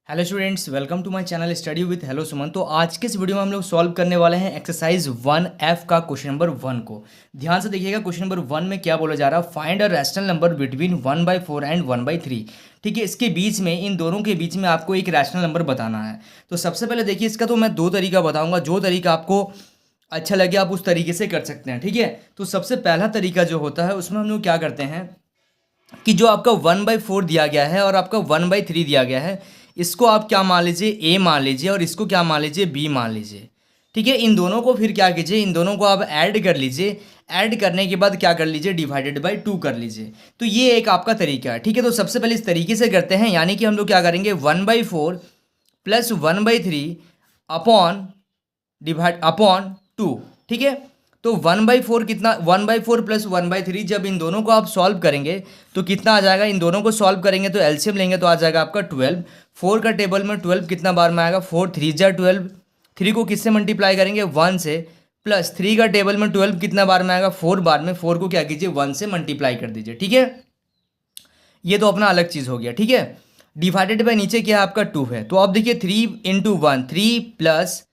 Hello students, welcome to my channel study with hello Suman. तो आज के इस वीडियो में हम लोग सॉल्व करने वाले हैं एक्सरसाइज 1F का क्वेश्चन नंबर 1 को। ध्यान से देखिएगा, क्वेश्चन नंबर 1 में क्या बोला जा रहा है, find a rational number between 1/4 and 1/3। ठीक है, इसके बीच में, इन दोनों के बीच में आपको एक रैशनल नंबर बताना है। तो सबसे पहले देखिए, इसका तो मैं दो तरीका बताऊँगा, जो तरीका आपको अच्छा लगे आप उस तरीके से कर सकते हैं। ठीक है, तो सबसे पहला तरीका जो होता है उसमें हम लोग क्या करते हैं कि जो आपका 1/4 दिया गया है और आपका 1/3 दिया गया है, इसको आप क्या मान लीजिए, ए मान लीजिए, और इसको क्या मान लीजिए, बी मान लीजिए। ठीक है, इन दोनों को फिर क्या कीजिए, इन दोनों को आप ऐड कर लीजिए। ऐड करने के बाद क्या कर लीजिए, डिवाइडेड बाई 2 कर लीजिए। तो ये एक आपका तरीका है। ठीक है, तो सबसे पहले इस तरीके से करते हैं, यानी कि हम लोग क्या करेंगे, 1/4 प्लस 1/3 अपॉन डिवाइड अपॉन 2। ठीक है, तो 1/4 कितना, 1/4 प्लस 1/3, जब इन दोनों को आप सॉल्व करेंगे तो कितना आ जाएगा, इन दोनों को सॉल्व करेंगे तो एलसीएम लेंगे तो आ जाएगा आपका 12। 4 का टेबल में 12 कितना बार में आएगा, 4 3 जा 12। 3 को किससे मल्टीप्लाई करेंगे, 1 से। प्लस 3 का टेबल में 12 कितना बार में आएगा, 4 बार में। 4 को क्या कीजिए, 1 से मल्टीप्लाई कर दीजिए। ठीक है, ये तो अपना अलग चीज़ हो गया। ठीक है, डिवाइडेड बाय नीचे क्या है आपका 2 है, तो आप देखिए 3 इंटू 1 3 प्लस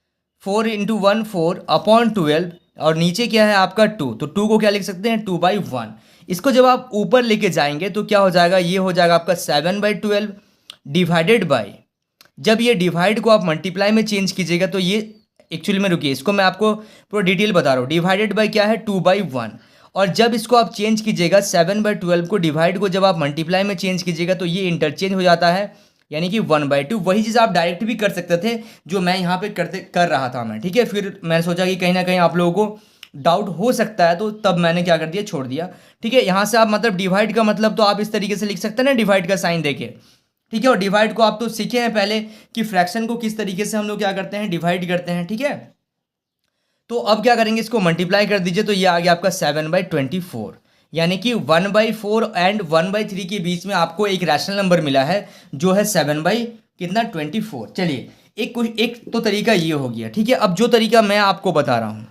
4 इंटू 1 4 अपॉन 12, और नीचे क्या है आपका 2, तो 2 को क्या लिख सकते हैं, 2/1। इसको जब आप ऊपर लेके जाएंगे तो क्या हो जाएगा, ये हो जाएगा आपका 7/12 डिवाइडेड बाय, जब ये डिवाइड को आप मल्टीप्लाई में चेंज कीजिएगा तो ये एक्चुअली में, रुकिए इसको मैं आपको पूरा डिटेल बता रहा हूँ। डिवाइडेड बाय क्या है, 2/1, और जब इसको आप चेंज कीजिएगा 7/12 को, डिवाइड को जब आप मल्टीप्लाई में चेंज कीजिएगा तो ये इंटरचेंज हो जाता है, यानी कि 1/2। वही चीज़ आप डायरेक्ट भी कर सकते थे, जो मैं यहाँ पे कर रहा था मैं। ठीक है, फिर मैंने सोचा कि कहीं ना कहीं आप लोगों को डाउट हो सकता है, तो तब मैंने क्या कर दिया, छोड़ दिया। ठीक है, यहाँ से आप मतलब डिवाइड का मतलब तो आप इस तरीके से लिख सकते हैं ना, डिवाइड का साइन देके। ठीक है, और डिवाइड को आप तो सीखे हैं पहले कि फ्रैक्शन को किस तरीके से हम लोग क्या करते हैं, डिवाइड करते हैं। ठीक है, तो अब क्या करेंगे, इसको मल्टीप्लाई कर दीजिए तो ये आ गया आपका 7/24, यानी कि 1/4 एंड 1/3 के बीच में आपको एक रैशनल नंबर मिला है जो है 7/24। चलिए, एक तो तरीका ये हो गया। ठीक है, अब जो तरीका मैं आपको बता रहा हूँ,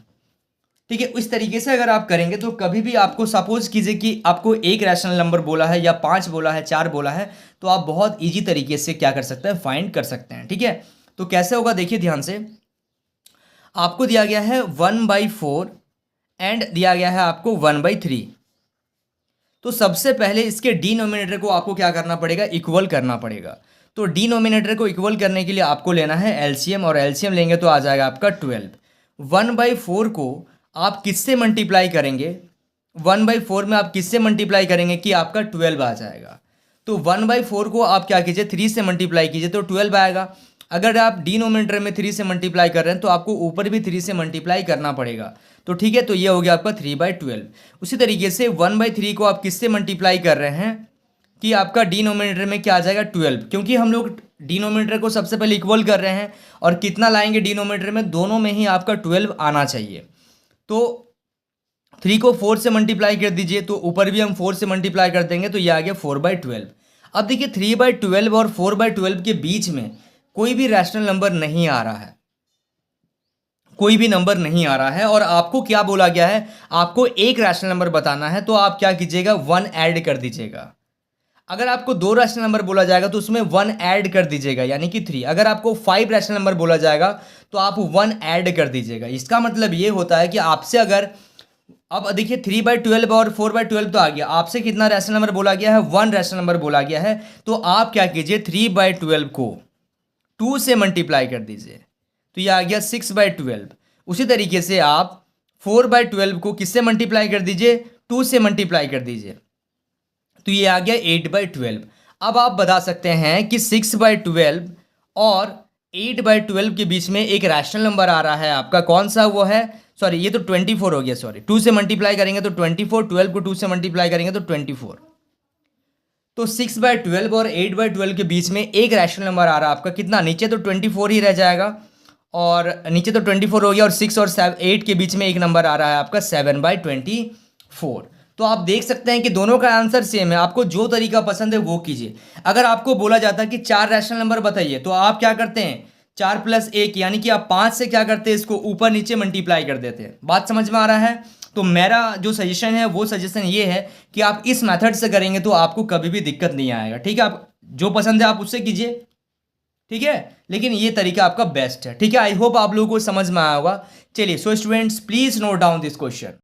ठीक है, इस तरीके से अगर आप करेंगे तो कभी भी आपको, सपोज कीजिए कि आपको एक रैशनल नंबर बोला है या 5 बोला है, 4 बोला है, तो आप बहुत ईजी तरीके से क्या कर सकते हैं, फाइंड कर सकते हैं। ठीक है, तो कैसे होगा देखिए ध्यान से, आपको दिया गया है 1/4 एंड दिया गया है आपको 1/3। तो सबसे पहले इसके डिनोमिनेटर को आपको क्या करना पड़ेगा, इक्वल करना पड़ेगा। तो डिनोमिनेटर को इक्वल करने के लिए आपको लेना है एलसीएम, और एलसीएम लेंगे तो आ जाएगा आपका 12। 1/4 को आप किससे मल्टीप्लाई करेंगे, 1/4 में आप किससे मल्टीप्लाई करेंगे कि आपका 12 आ जाएगा। तो 1/4 को आप क्या कीजिए, 3 से मल्टीप्लाई कीजिए तो 12 आएगा। अगर आप डिनोमिनेटर में 3 से मल्टीप्लाई कर रहे हैं तो आपको ऊपर भी 3 से मल्टीप्लाई करना पड़ेगा। तो ठीक है, तो ये हो गया आपका 3/12। उसी तरीके से 1/3 को आप किससे मल्टीप्लाई कर रहे हैं कि आपका डिनोमिनेटर में क्या आ जाएगा, 12, क्योंकि हम लोग डिनोमिनेटर को सबसे पहले इक्वल कर रहे हैं, और कितना लाएंगे डिनोमिनेटर में, दोनों में ही आपका 12 आना चाहिए। तो 3 को 4 से मल्टीप्लाई कर दीजिए तो ऊपर भी हम 4 से मल्टीप्लाई कर देंगे तो ये आ गया 4/12। अब देखिए 3/12 और 4/12 के बीच में कोई भी रैशनल नंबर नहीं आ रहा है, कोई भी नंबर नहीं आ रहा है, और आपको क्या बोला गया है, आपको एक रैशनल नंबर बताना है, तो आप क्या कीजिएगा, 1 ऐड कर दीजिएगा। अगर आपको 2 रैशनल नंबर बोला जाएगा तो उसमें 1 ऐड कर दीजिएगा, यानी कि 3। अगर आपको 5 रैशनल नंबर बोला जाएगा तो आप 1 ऐड कर दीजिएगा। इसका मतलब ये होता है कि आपसे अगर, अब देखिए 3/12 और 4/12 तो आ गया, आपसे कितना रैशनल नंबर बोला गया है, 1 रैशनल नंबर बोला गया है, तो आप क्या कीजिए, 3/12 को 2 से मल्टीप्लाई कर दीजिए तो ये आ गया 6/12। उसी तरीके से आप 4/12 को किससे मल्टीप्लाई कर दीजिए, 2 से मल्टीप्लाई कर दीजिए तो ये आ गया 8/12। अब आप बता सकते हैं कि 6/12 और 8/12 के बीच में एक रैशनल नंबर आ रहा है आपका, कौन सा वो है, सॉरी ये तो 24 हो गया, सॉरी 2 से मल्टीप्लाई करेंगे तो 24, 12 को 2 से मल्टीप्लाई करेंगे तो 24। तो 6/12 और 8/12 के बीच में एक रैशनल नंबर आ रहा है आपका, कितना, नीचे तो 24 ही रह जाएगा, और नीचे तो 24 हो गया, और 6 और 8 के बीच में एक नंबर आ रहा है आपका 7/24। तो आप देख सकते हैं कि दोनों का आंसर सेम है। आपको जो तरीका पसंद है वो कीजिए। अगर आपको बोला जाता है कि 4 रैशनल नंबर बताइए तो आप क्या करते हैं, 4 + 1, यानी कि आप 5 से क्या करते हैं, इसको ऊपर नीचे मल्टीप्लाई कर देते हैं। बात समझ में आ रहा है। तो मेरा जो सजेशन है वो सजेशन ये है कि आप इस मेथड से करेंगे तो आपको कभी भी दिक्कत नहीं आएगा। ठीक है, आप जो पसंद है आप उससे कीजिए। ठीक है, लेकिन ये तरीका आपका बेस्ट है। ठीक है, आई होप आप लोगों को समझ में आया होगा। चलिए, so students please note down this question.